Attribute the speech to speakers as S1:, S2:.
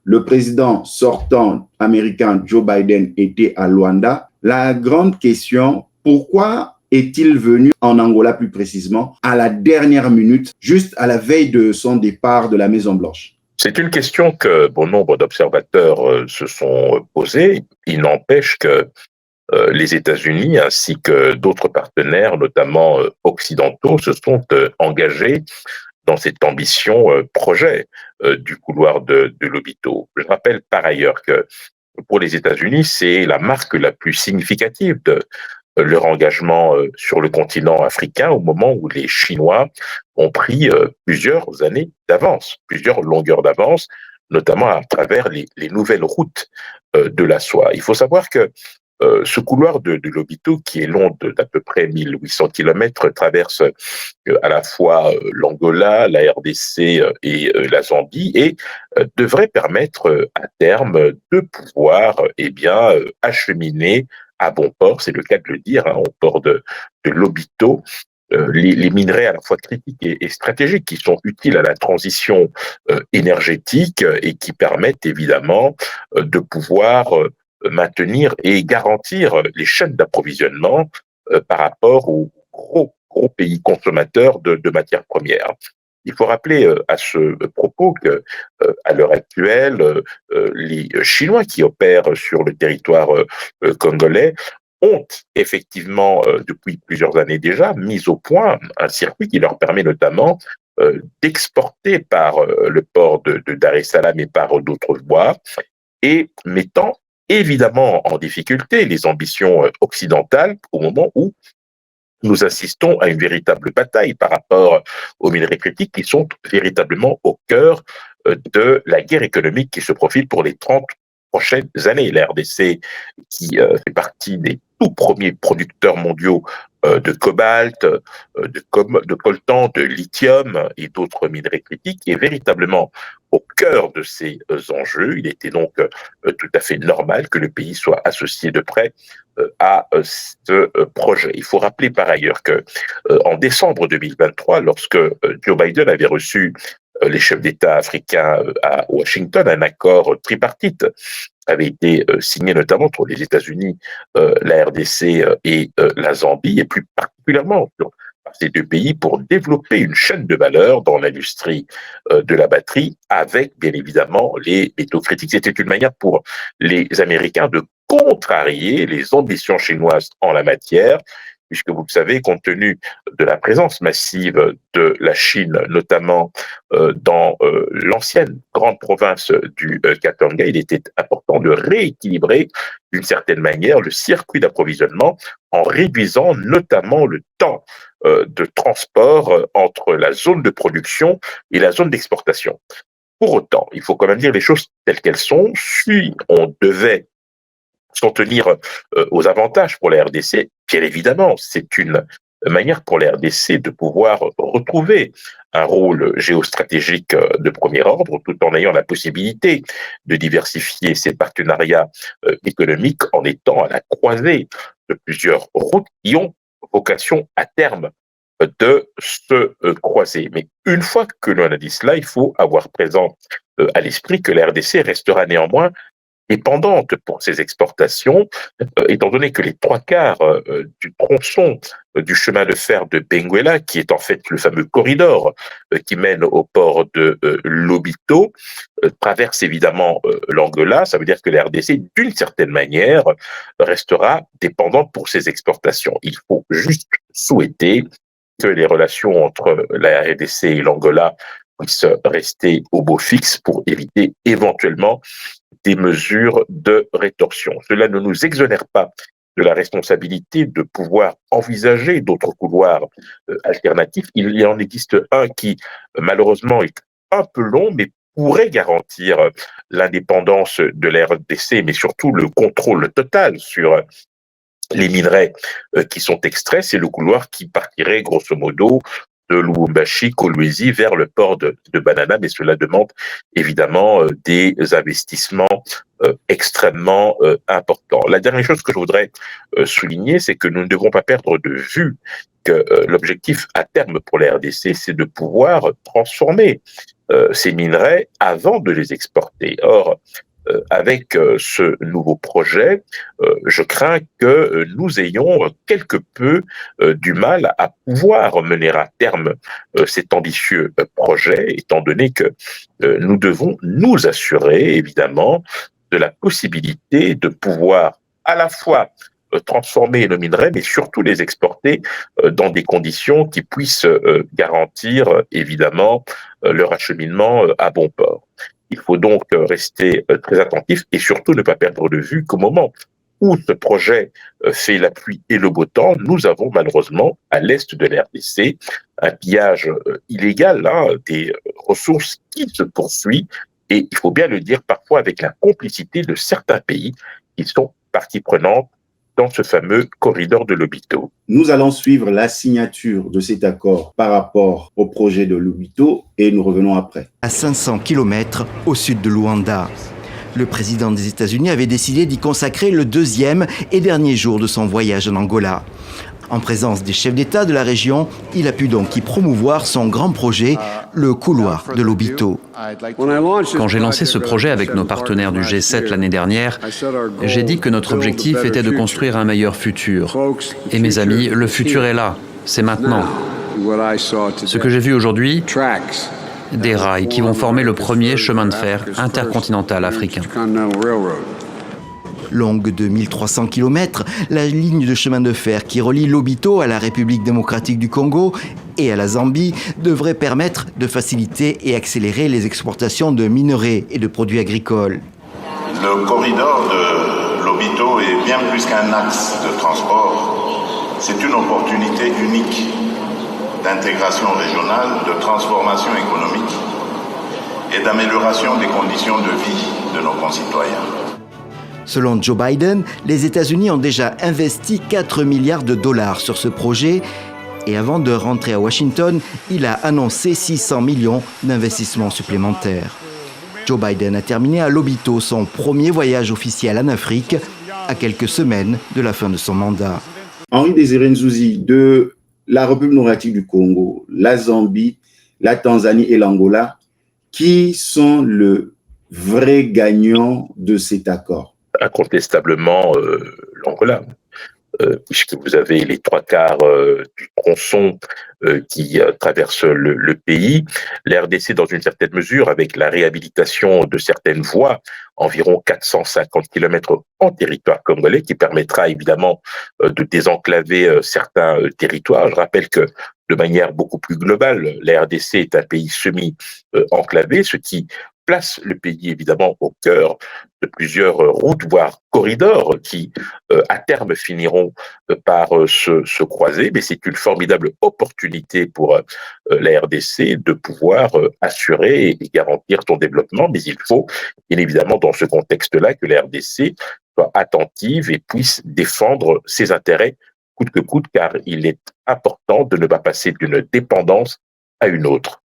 S1: le président sortant américain Joe Biden était à Luanda. La grande question, pourquoi est-il venu en Angola plus précisément à la dernière minute, juste à la veille de son départ de la Maison-Blanche?
S2: C'est une question que bon nombre d'observateurs se sont posées. Il n'empêche que les États-Unis ainsi que d'autres partenaires, notamment occidentaux, se sont engagés dans cette ambition projet du couloir de Lobito. Je rappelle par ailleurs que pour les États-Unis, c'est la marque la plus significative de leur engagement sur le continent africain au moment où les Chinois ont pris plusieurs années d'avance, plusieurs longueurs d'avance, notamment à travers les nouvelles routes de la soie. Il faut savoir que ce couloir de Lobito, qui est long d'à peu près 1800 km, traverse à la fois l'Angola, la RDC et la Zambie, et devrait permettre à terme de pouvoir acheminer à bon port, c'est le cas de le dire, au port de Lobito, les minerais à la fois critiques et stratégiques qui sont utiles à la transition énergétique et qui permettent évidemment de pouvoir maintenir et garantir les chaînes d'approvisionnement par rapport aux gros pays consommateurs de matières premières. Il faut rappeler à ce propos que, à l'heure actuelle, les Chinois qui opèrent sur le territoire congolais ont effectivement, depuis plusieurs années déjà, mis au point un circuit qui leur permet notamment d'exporter par le port de Dar es Salaam et par d'autres voies, et mettant évidemment en difficulté les ambitions occidentales au moment où nous assistons à une véritable bataille par rapport aux minerais critiques qui sont véritablement au cœur de la guerre économique qui se profile pour les 30 prochaines années. La RDC, qui fait partie des tout premiers producteurs mondiaux de cobalt, de coltan, de lithium et d'autres minerais critiques, est véritablement au cœur de ces enjeux. Il était donc tout à fait normal que le pays soit associé de près à ce projet. Il faut rappeler par ailleurs que en décembre 2023, lorsque Joe Biden avait reçu les chefs d'État africains à Washington, un accord tripartite avait été signé notamment entre les États-Unis, la RDC et la Zambie, et plus particulièrement par ces deux pays pour développer une chaîne de valeur dans l'industrie de la batterie avec, bien évidemment, les métaux critiques. C'était une manière pour les Américains de contrarier les ambitions chinoises en la matière, puisque vous le savez, compte tenu de la présence massive de la Chine, notamment dans l'ancienne grande province du Katanga, il était important de rééquilibrer d'une certaine manière le circuit d'approvisionnement en réduisant notamment le temps de transport entre la zone de production et la zone d'exportation. Pour autant, il faut quand même dire les choses telles qu'elles sont. Si on devait s'en tenir aux avantages pour la RDC, bien évidemment, c'est une manière pour la RDC de pouvoir retrouver un rôle géostratégique de premier ordre, tout en ayant la possibilité de diversifier ses partenariats économiques en étant à la croisée de plusieurs routes qui ont vocation à terme de se croiser. Mais une fois que l'on a dit cela, il faut avoir présent à l'esprit que la RDC restera néanmoins dépendante pour ses exportations, étant donné que les trois quarts du tronçon du chemin de fer de Benguela, qui est en fait le fameux corridor qui mène au port de Lobito, traverse évidemment l'Angola. Ça veut dire que la RDC, d'une certaine manière, restera dépendante pour ses exportations. Il faut juste souhaiter que les relations entre la RDC et l'Angola puissent rester au beau fixe pour éviter éventuellement des mesures de rétorsion. Cela ne nous exonère pas de la responsabilité de pouvoir envisager d'autres couloirs alternatifs. Il y en existe un qui, malheureusement, est un peu long, mais pourrait garantir l'indépendance de la RDC, mais surtout le contrôle total sur les minerais qui sont extraits. C'est le couloir qui partirait, grosso modo, de Lubumbashi, Kolwezi, vers le port de Banana, mais cela demande évidemment des investissements extrêmement importants. La dernière chose que je voudrais souligner, c'est que nous ne devons pas perdre de vue que l'objectif à terme pour la RDC, c'est de pouvoir transformer ces minerais avant de les exporter. Or, avec ce nouveau projet, je crains que nous ayons quelque peu du mal à pouvoir mener à terme cet ambitieux projet, étant donné que nous devons nous assurer, évidemment, de la possibilité de pouvoir à la fois transformer nos minerais, mais surtout les exporter dans des conditions qui puissent garantir, évidemment, leur acheminement à bon port. Il faut donc rester très attentif et surtout ne pas perdre de vue qu'au moment où ce projet fait la pluie et le beau temps, nous avons malheureusement à l'est de la RDC un pillage illégal des ressources qui se poursuit et il faut bien le dire parfois avec la complicité de certains pays qui sont partie prenante dans ce fameux corridor de Lobito.
S1: Nous allons suivre la signature de cet accord par rapport au projet de Lobito et nous revenons après.
S3: À 500 km au sud de Luanda, le président des États-Unis avait décidé d'y consacrer le deuxième et dernier jour de son voyage en Angola. En présence des chefs d'État de la région, il a pu donc y promouvoir son grand projet, le couloir de Lobito.
S4: Quand j'ai lancé ce projet avec nos partenaires du G7 l'année dernière, j'ai dit que notre objectif était de construire un meilleur futur. Et mes amis, le futur est là, c'est maintenant. Ce que j'ai vu aujourd'hui, des rails qui vont former le premier chemin de fer intercontinental africain.
S3: Longue de 1300 km, la ligne de chemin de fer qui relie Lobito à la République démocratique du Congo et à la Zambie devrait permettre de faciliter et accélérer les exportations de minerais et de produits agricoles.
S5: Le corridor de Lobito est bien plus qu'un axe de transport. C'est une opportunité unique d'intégration régionale, de transformation économique et d'amélioration des conditions de vie de nos concitoyens.
S3: Selon Joe Biden, les États-Unis ont déjà investi 4 milliards de dollars sur ce projet et avant de rentrer à Washington, il a annoncé 600 millions d'investissements supplémentaires. Joe Biden a terminé à Lobito son premier voyage officiel en Afrique à quelques semaines de la fin de son mandat.
S1: Henri Désiré Nzuzi, de la République démocratique du Congo, la Zambie, la Tanzanie et l'Angola, qui sont le vrai gagnant de cet accord?
S2: Incontestablement l'Angola, puisque vous avez les 3/4 du tronçon qui traverse le pays. La RDC, dans une certaine mesure, avec la réhabilitation de certaines voies, environ 450 km en territoire congolais, qui permettra évidemment de désenclaver certains territoires. Je rappelle que de manière beaucoup plus globale, la RDC est un pays semi-enclavé, ce qui place le pays évidemment au cœur de plusieurs routes, voire corridors, qui à terme finiront par se croiser. Mais c'est une formidable opportunité pour la RDC de pouvoir assurer et garantir son développement. Mais il faut, bien évidemment, dans ce contexte-là, que la RDC soit attentive et puisse défendre ses intérêts coûte que coûte, car il est important de ne pas passer d'une dépendance à une autre.